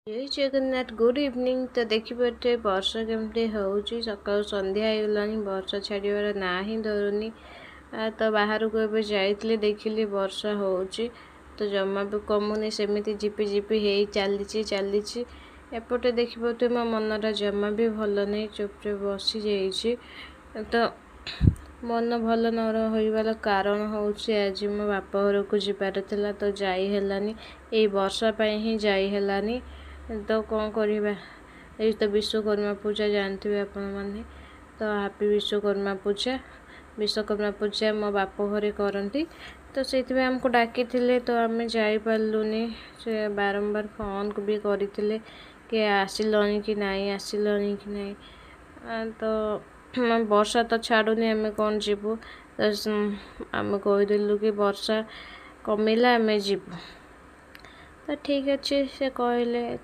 जय Jagannath good evening. तो देखिए वर्षा केमती होउची सकाळ संध्या होगलानी वर्षा छाड़ियार ना ही धरुनी। तो बाहर को एबे जाइतले देखिली वर्षा होउची तो जमा भी कमुनी सेमिति झिपि झिपि हेई चलीची एपटे देखिए मो मनटा जमा भी भल नहीं चुपचाप बसी जाइए। तो मन भल न रही कारण हूँ आज मो बाप घर को जीवार थिला तो जाई हेलानी एई वर्षा पाई ही जाई हेलानी। तो कौन करवा ये तो विश्वकर्मा पूजा जानते हैं आपण मैंने। तो हैप्पी विश्वकर्मा पूजा मो बाप घरे करती तो से आमको डाकी तो आम जापरूनी से बारंबार फोन को भी करते कि आसिलनी कि नहीं तो वर्षा तो छाड़ूनी आम कौन जीवु। तो आम कहीदेलु कि वर्षा कमिला आम जीवु। तो ठीक अच्छे से कहले